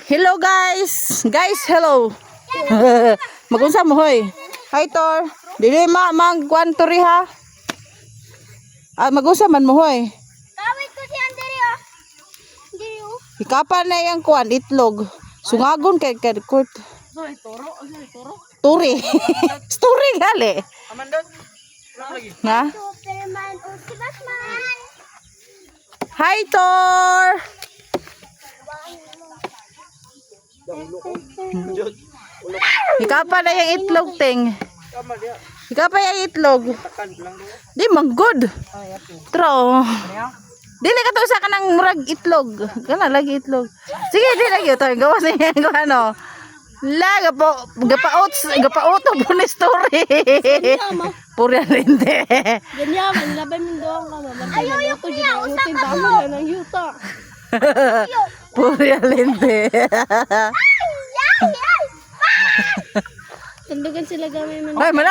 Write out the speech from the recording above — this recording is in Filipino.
Hello guys. Guys, hello. Magunsa mo hoy. Hi Tor. Dili mag tori ha. Magunsa man mo hoy. Kawit ko si Andrea. Diri oh. Ikapan na yang kuan itlog. Sungagon kay kurt. Sorry, toro. Toro. Turi. Story gali. Amanda. Lang lagi. Nga? Superman o si Batman. Hi Tor. Ikapan na yang itlog ting. Tama dia. Ikapan yang itlog. Takan lang do. Di man good. Ay, ato. Tro. Kanya? Dili ka to sa kanang murag itlog. Kana lagi itlog. Sige, di lagi to. Gawas niya ko ano. La gapaot po ni story. Pura linde. Ganyan, labay mo doon ka mama. Ayaw ko dyan. Utin damo na ng yuta. Pura linde. Tandugan sila gamay man. Ay, mana